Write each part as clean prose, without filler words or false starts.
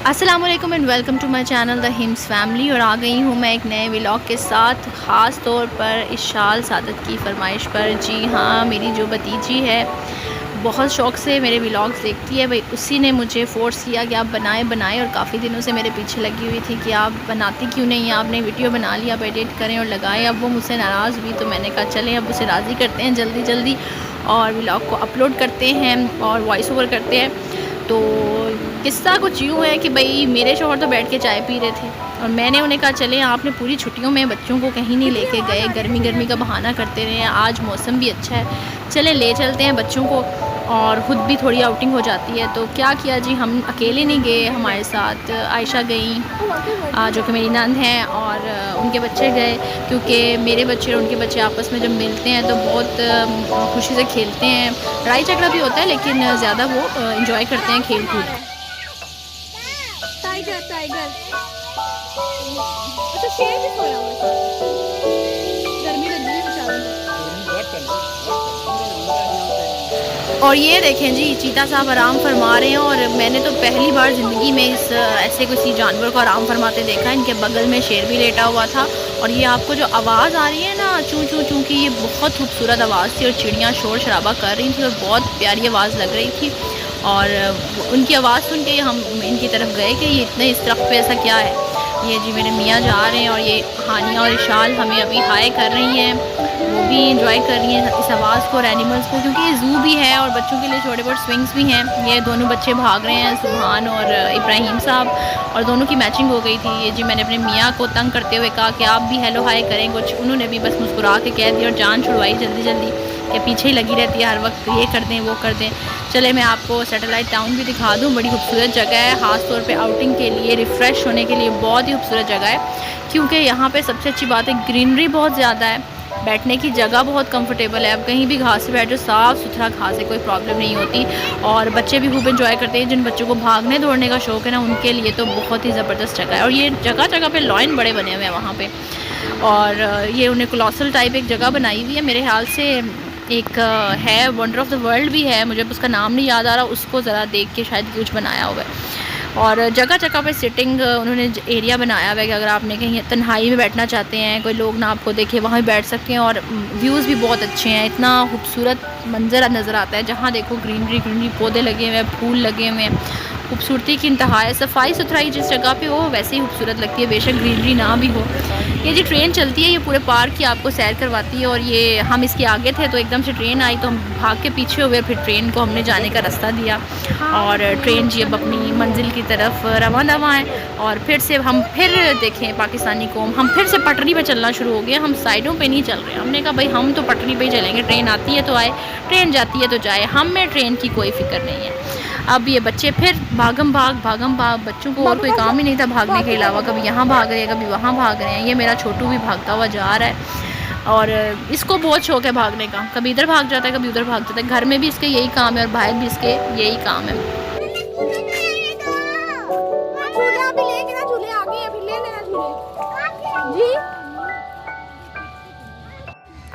अस्सलामुअलैकुम and welcome to my channel the hymns family. और आ गई हूँ मैं एक नए व्लॉग के साथ, ख़ास तौर पर इशाल सादत की फरमाइश पर। जी हाँ, मेरी जो भतीजी है बहुत शौक़ से मेरे व्लॉग्स देखती है, भाई उसी ने मुझे फ़ोर्स किया कि आप बनाएं। और काफ़ी दिनों से मेरे पीछे लगी हुई थी कि आप बनाती क्यों नहीं, आपने वीडियो बना लिया, आप एडिट करें और लगाएं। अब वो मुझसे नाराज़ हुई तो मैंने कहा चलें अब उसे राज़ी करते हैं जल्दी जल्दी और व्लॉग को अपलोड करते हैं और वॉइस ओवर करते हैं। तो किस्सा कुछ यूँ है कि भाई मेरे शौहर तो बैठ के चाय पी रहे थे और मैंने उन्हें कहा चलें आपने पूरी छुट्टियों में बच्चों को कहीं नहीं लेके गए, गर्मी का बहाना करते रहे, आज मौसम भी अच्छा है, चले ले चलते हैं बच्चों को और ख़ुद भी थोड़ी आउटिंग हो जाती है। तो क्या किया जी, हम अकेले नहीं गए, हमारे साथ आयशा गई जो कि मेरी नंद हैं और उनके बच्चे गए, क्योंकि मेरे बच्चे और उनके बच्चे आपस में जब मिलते हैं तो बहुत खुशी से खेलते हैं। लड़ाई झगड़ा भी होता है लेकिन ज़्यादा वो इंजॉय करते हैं खेल कूद। टाइगर टाइगर अच्छा शेर भी सोया हुआ है। गर्मी लग रही है बेचारों को। और ये देखें जी, चीता साहब आराम फरमा रहे हैं और मैंने तो पहली बार ज़िंदगी में इस ऐसे किसी जानवर को आराम फरमाते देखा। इनके बगल में शेर भी लेटा हुआ था और ये आपको जो आवाज़ आ रही है ना, चूँ चूँ चूँ की, ये बहुत खूबसूरत आवाज़ थी और चिड़ियाँ शोर शराबा कर रही थी और बहुत प्यारी आवाज़ लग रही थी। और उनकी आवाज़ सुन के हम इनकी तरफ गए कि ये इतने इस दरख्त पे ऐसा क्या है। ये जी मेरे मियाँ जा रहे हैं और ये हानिया और इशाल हमें अभी हाय कर रही हैं, वो भी इंजॉय कर रही हैं इस आवाज़ को और एनिमल्स को, क्योंकि ये ज़ू भी है और बच्चों के लिए छोटे बहुत स्विंग्स भी हैं। ये दोनों बच्चे भाग रहे हैं, सुभान और इब्राहिम साहब, और दोनों की मैचिंग हो गई थी। ये जी मैंने अपने मियाँ को तंग करते हुए कहा कि आप भी हेलो हाय करें कुछ, उन्होंने भी बस मुस्कुरा के कह दिया और जान छुड़वाई जल्दी जल्दी कि पीछे ही लगी रहती है हर वक्त, ये कर दें वो कर दें। चले मैं आपको सैटेलाइट टाउन भी दिखा दूँ, बड़ी खूबसूरत जगह है, ख़ास तौर पे आउटिंग के लिए, रिफ़्रेश होने के लिए बहुत ही खूबसूरत जगह है, क्योंकि यहाँ पे सबसे अच्छी बात है ग्रीनरी बहुत ज़्यादा है, बैठने की जगह बहुत कंफर्टेबल है। अब कहीं भी घास से बैठो, साफ़ सुथरा घास है, कोई प्रॉब्लम नहीं होती और बच्चे भी खूब एंजॉय करते हैं। जिन बच्चों को भागने दौड़ने का शौक़ है ना, उनके लिए तो बहुत ही ज़बरदस्त जगह है। और ये जगह जगह पे लॉयन बड़े बने हुए हैं वहाँ पे, और ये उन्हें कोलोसल टाइप एक जगह बनाई हुई है। मेरे ख्याल से एक है वंडर ऑफ द वर्ल्ड भी है, मुझे उसका नाम नहीं याद आ रहा, उसको ज़रा देख के शायद कुछ बनाया हुआ है। और जगह जगह पे सिटिंग उन्होंने एरिया बनाया हुआ है कि अगर आपने कहीं तन्हाई में बैठना चाहते हैं, कोई लोग ना आपको देखे, वहाँ भी बैठ सकते हैं। और व्यूज़ भी बहुत अच्छे हैं, इतना खूबसूरत मंजर नज़र आता है, जहाँ देखो ग्रीनरी पौधे लगे हुए हैं, फूल लगे हुए हैं, खूबसूरती की इंतहा है। सफाई सुथराई जिस जगह पे हो वैसे ही खूबसूरत लगती है, बेशक ग्रीनरी ना भी हो। ये जी ट्रेन चलती है, ये पूरे पार्क की आपको सैर करवाती है। और ये हम इसके आगे थे तो एकदम से ट्रेन आई तो हम भाग के पीछे हुए, फिर ट्रेन को हमने जाने का रास्ता दिया और ट्रेन जी अब अपनी मंजिल की तरफ रवाना है। और फिर से हम फिर देखें पाकिस्तानी कौम, हम फिर से पटरी पे चलना शुरू हो गए, हम साइडों पे नहीं चल रहे। हमने कहा भाई हम तो पटरी पे ही चलेंगे, ट्रेन आती है तो आए, ट्रेन जाती है तो जाए, हमें ट्रेन की कोई फिक्र नहीं है। अब ये बच्चे फिर भागम भाग, बच्चों को और कोई काम ही नहीं था भागने के अलावा, कभी यहाँ भाग रहे हैं कभी वहाँ भाग रहे हैं। ये मेरा छोटू भी भागता हुआ जा रहा है और इसको बहुत शौक़ है भागने का, कभी इधर भाग जाता है कभी उधर भाग जाता है। घर में भी इसके यही काम है और बाहर भी इसके यही काम है।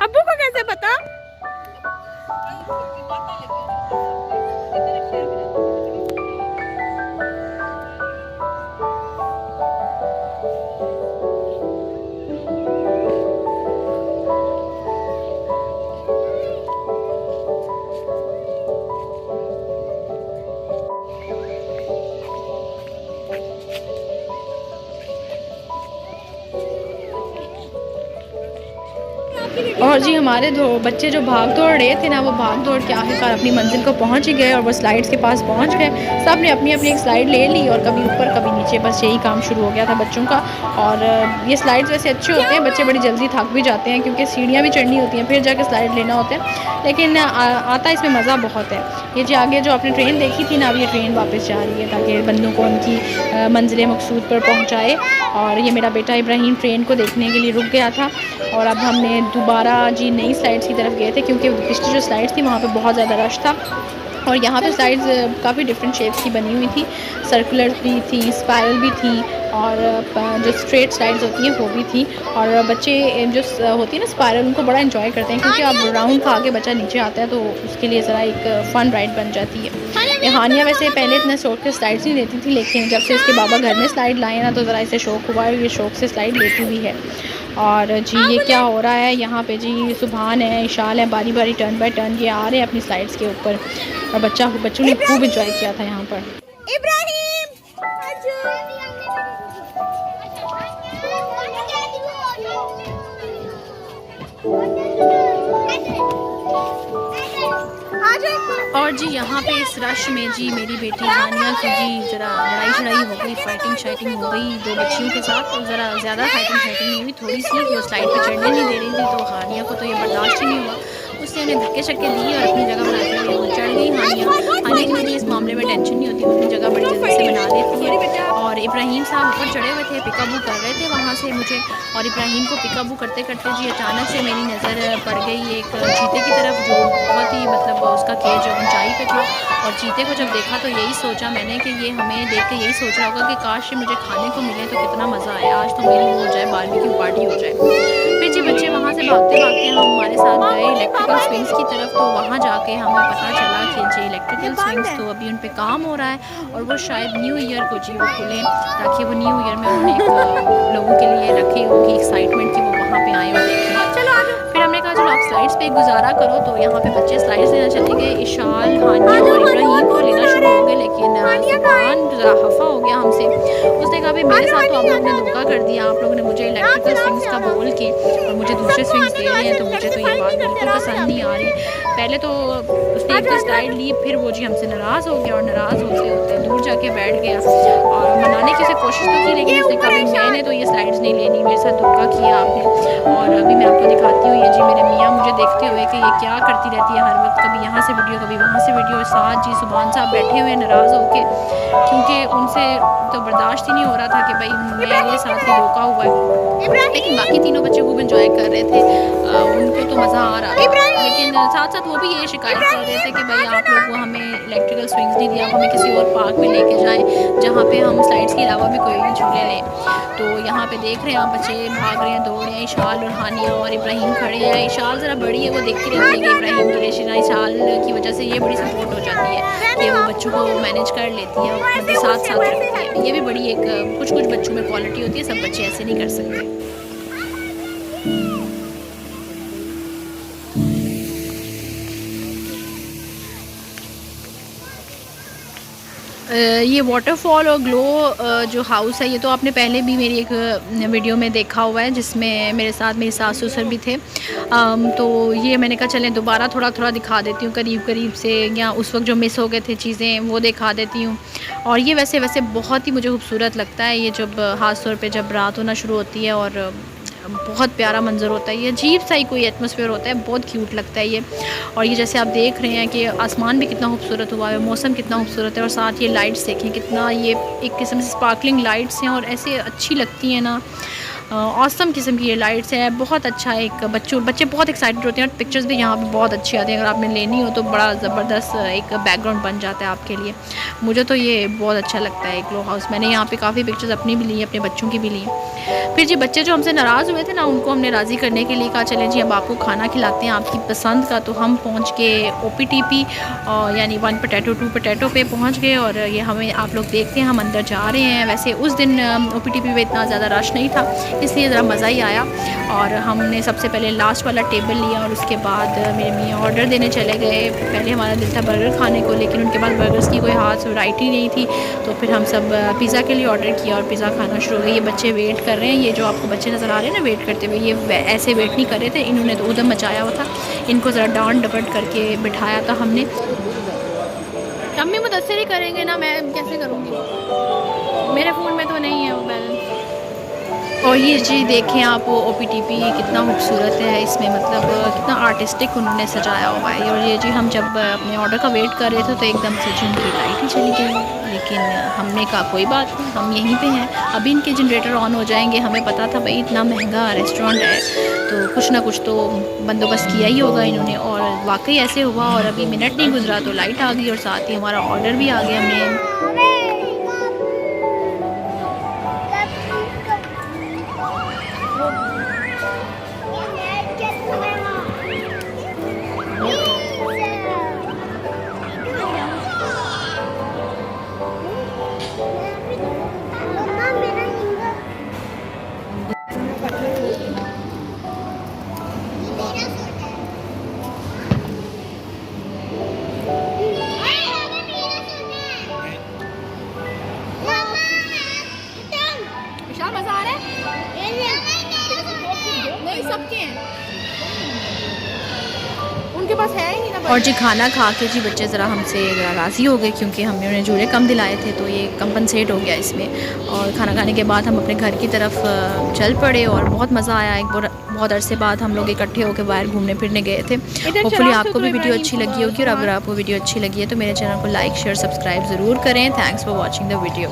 अब्बू को कैसे पता? और जी हमारे दो बच्चे जो भाग दौड़ रहे थे ना, वो भाग दौड़ के आखिरकार अपनी मंजिल को पहुंच ही गए और वो स्लाइड्स के पास पहुंच गए। सब ने अपनी अपनी एक स्लाइड ले ली और कभी ऊपर कभी नीचे, बस यही काम शुरू हो गया था बच्चों का। और ये स्लाइड्स वैसे अच्छे होते हैं, बच्चे बड़ी जल्दी थक भी जाते हैं क्योंकि सीढ़ियाँ भी चढ़नी होती हैं, फिर जाके स्लाइड लेना होता है, लेकिन आता इसमें मज़ा बहुत है। ये जी आगे जो आपने ट्रेन देखी थी ना, अब ये ट्रेन वापस जा रही है ताकि बंदों को उनकी मंजिल मकसूद पर पहुँचाए। और ये मेरा बेटा इब्राहिम ट्रेन को देखने के लिए रुक गया था और अब हमने दोबारा जी नई स्लाइड्स की तरफ गए थे, क्योंकि पिछली जो स्लाइड्स थी वहाँ पे बहुत ज़्यादा रश था। और यहाँ पे स्लाइड्स काफ़ी डिफरेंट शेप्स की बनी हुई थी, सर्कुलर भी थी, स्पाइरल भी थी और जो स्ट्रेट स्लाइड्स होती हैं वो भी थी। और बच्चे जो होती है ना स्पाइरल, उनको बड़ा एंजॉय करते हैं क्योंकि अब राउंड खा के बच्चा नीचे आता है तो उसके लिए ज़रा एक फ़न राइड बन जाती है। हानिया वैसे पहले इतना शौक से स्लाइड्स नहीं लेती थी, लेकिन जब से उसके बाबा घर में स्लाइड लाए ना तो ज़रा इसे शौक हुआ है, ये शौक से स्लाइड लेती भी है। और जी ये क्या हो रहा है यहाँ पे जी, सुभान है, इशाल है, बारी बारी टर्न बाय टर्न ये आ रहे हैं अपनी स्लाइड्स के ऊपर। और बच्चों ने खूब इंजॉय किया था यहाँ पर। और जी यहाँ पे इस रश में जी मेरी बेटी हानिया की जी ज़रा लड़ाई शड़ाई हो गई, फाइटिंग शाइटिंग हो गई दो बच्चियों के साथ। और ज़रा ज़्यादा फाइटिंग शाइटिंग नहीं हुई, थोड़ी सी वो स्लाइड पे चढ़ने नहीं दे रही थी, तो हानिया को तो ये बर्दाश्त ही नहीं हुआ, उसने उन्हें धक्के शक्के दिए और अपनी जगह बनाते हुए वो चढ़ गई हानिया की मुझे इस मामले में टेंशन नहीं होती, वो अपनी जगह बड़ी जल्दी से बना लेती है। और इब्राहिम साहब ऊपर चढ़े हुए थे, पिकअप कर रहे थे वहाँ से मुझे, और इब्राहिम को पिकअप करते करते जी अचानक से मेरी नज़र पड़ गई एक चीते की तरफ, जो बहुत ही मतलब उसका केज ऊंचाई पे था। और चीते को जब देखा तो यही सोचा मैंने कि ये हमें देख के यही सोच रहा होगा कि काश मुझे खाने को मिले तो कितना मज़ा आए, आज तो मेरी हो जाए बारबेक्यू पार्टी हो जाए। फिर जी बच्चे वहाँ से भागते भागते हम हमारे साथ गए इलेक्ट्रिकल स्विंग्स की तरफ, तो वहाँ जाके हमें पता चला कि जी इलेक्ट्रिकल स्विंग्स तो अभी उन पे काम हो रहा है और वो शायद न्यू ईयर को जी वो खुलें, ताकि वो न्यू ईयर में उन्होंने लोगों के लिए रखे, उनकी एक्साइटमेंट की वो वहाँ पे आए और देखें। फिर हमने कहा चलो आप स्लाइड्स पे गुजारा करो, तो यहाँ पे बच्चे स्लाइड्स लेना चले गए, इशाल, हानिया और इब्राहिम को लेना शुरू हो गए, लेकिन सुभान ज़रा खफा हो गया हमसे, उसने कहा भाई मेरे साथ तो आप लोगों ने धोखा कर दिया, आप लोगों ने मुझे इलेक्ट्रिकल स्विंग्स का बोल के और मुझे दूसरे स्विंग्स दे रहे हैं, तो मुझे तो ये बात बिल्कुल पसंद नहीं आ रही। पहले तो उसने एक स्लाइड ली, फिर वो जी हमसे नाराज़ हो गया और नाराज़ होते होते दूर जाके बैठ गया और मनाने की उसे कोशिश तो की, लेकिन उसने कहा मैंने तो ये स्लाइड्स नहीं लेनी, मेरे साथ धोखा किया आपने। और अभी मैं आपको दिखाती हूँ, ये जी मेरे मियाँ मुझे देखते हुए कि ये क्या करती रहती है हर वक्त, कभी यहाँ से वीडियो कभी वहाँ से वीडियो, साथ जी सुभान साहब बैठे हुए नाराज़ होके, क्योंकि उनसे तो बर्दाश्त ही नहीं हो रहा था कि भाई मेरे साथ ही धोखा हुआ है। लेकिन बाकी तीनों बच्चे खूब इंजॉय कर रहे थे, उनको तो मज़ा आ रहा था, लेकिन साथ साथ वो भी ये शिकायत कर रहे थे कि भाई आप लोग को हमें इलेक्ट्रिकल स्विंग्स नहीं दिया, आप हमें किसी और पार्क में लेके जाएं जहाँ पे हम स्लाइड्स के अलावा भी कोई भी झूले लें। तो यहाँ पे देख रहे हैं आप बच्चे भाग रहे हैं, दौड़ रहे हैं, इशाल और हानिया और इब्राहिम खड़े हैं। इशाल ज़रा बड़ी है, वो देखती रहती है कि इब्राहिम की रेशिना, इशाल की वजह से ये बड़ी सपोर्ट हो जाती है कि वो बच्चों को मैनेज कर लेती है और साथ साथ रखती है। ये भी बड़ी एक कुछ बच्चों में क्वालिटी होती है, सब बच्चे ऐसे नहीं कर सकते। ये वाटरफॉल और ग्लो जो हाउस है, ये तो आपने पहले भी मेरी एक वीडियो में देखा हुआ है, जिसमें मेरे साथ मेरे सास ससुर भी थे। तो ये मैंने कहा चलें दोबारा थोड़ा थोड़ा दिखा देती हूँ करीब करीब से, या उस वक्त जो मिस हो गए थे चीज़ें वो दिखा देती हूँ। और ये वैसे बहुत ही मुझे खूबसूरत लगता है, ये जब ख़ास तौर पे जब रात होना शुरू होती है और बहुत प्यारा मंजर होता है, ये अजीब सा ही कोई एटमॉस्फेयर होता है, बहुत क्यूट लगता है ये। और ये जैसे आप देख रहे हैं कि आसमान भी कितना खूबसूरत हुआ है, मौसम कितना खूबसूरत है, और साथ ये लाइट्स देखें कितना, ये एक किस्म से स्पार्कलिंग लाइट्स हैं और ऐसे अच्छी लगती हैं ना, औसम किस्म की ये लाइट्स है। बहुत अच्छा एक बच्चे बहुत एक्साइटेड होते हैं और पिक्चर्स भी यहाँ पे बहुत अच्छी आती हैं, अगर आपने लेनी हो तो बड़ा ज़बरदस्त एक बैकग्राउंड बन जाता है आपके लिए। मुझे तो ये बहुत अच्छा लगता है ग्लो हाउस, मैंने यहाँ पे काफ़ी पिक्चर्स अपनी भी ली, अपने बच्चों की भी ली। फिर जी बच्चे जो हमसे नाराज़ हुए थे ना, उनको हमने राज़ी करने के लिए कहा चलें जी अब आपको खाना खिलाते हैं आपकी पसंद का। तो हम पहुँच के OPTP यानी 1 पोटैटो 2 पोटैटो पे पहुँच गए, और ये हमें आप लोग देखते हैं हम अंदर जा रहे हैं। वैसे उस दिन OPTP पे इतना ज़्यादा रश नहीं था, इसलिए ज़रा मज़ा ही आया। और हमने सबसे पहले लास्ट वाला टेबल लिया और उसके बाद मेरे मियाँ ऑर्डर देने चले गए। पहले हमारा दिल था बर्गर खाने को, लेकिन उनके पास बर्गर्स की कोई हाथ वैरायटी नहीं थी, तो फिर हम सब पिज़्ज़ा के लिए ऑर्डर किया और पिज़्ज़ा खाना शुरू हो गया। ये बच्चे वेट कर रहे हैं, ये जो आपको बच्चे नज़र आ रहे हैं ना वेट करते हुए, ये ऐसे वेट नहीं कर रहे थे, इन्होंने तो उधम मचाया हुआ था, इनको ज़रा डांट डपट करके बिठाया था हमने। अम्मी मुदस्सिर ही करेंगे ना, मैं कैसे करूँगी, मेरे फ़ोन में तो नहीं है वो बैलेंस। और ये जी देखें आप OPTP कितना खूबसूरत है, इसमें मतलब कितना आर्टिस्टिक उन्होंने सजाया हुआ है। और ये जी हम जब अपने ऑर्डर का वेट कर रहे थे तो एकदम से जी उनकी लाइट ही चली गई, लेकिन हमने कहा कोई बात नहीं, हम यहीं पे हैं, अभी इनके जनरेटर ऑन हो जाएंगे। हमें पता था भाई इतना महंगा रेस्टोरेंट है तो कुछ ना कुछ तो बंदोबस्त किया ही होगा इन्होंने, और वाकई ऐसे हुआ। और अभी मिनट नहीं गुजरा तो लाइट आ गई और साथ ही हमारा ऑर्डर भी आ गया। हमें पास है ही नहीं ना। और जी खाना खा के जी बच्चे ज़रा हमसे ज़रा राज़ी हो गए, क्योंकि हमने उन्हें झूले कम दिलाए थे, तो ये कंपनसेट हो गया इसमें। और खाना खाने के बाद हम अपने घर की तरफ चल पड़े और बहुत मज़ा आया। बहुत अरसे बाद हम लोग इकट्ठे होकर बाहर घूमने फिरने गए थे। होपफुली आपको भी वीडियो अच्छी लगी होगी, और अगर आपको वीडियो अच्छी लगी है तो मेरे चैनल को लाइक शेयर सब्सक्राइब ज़रूर करें। Thanks for watching the video.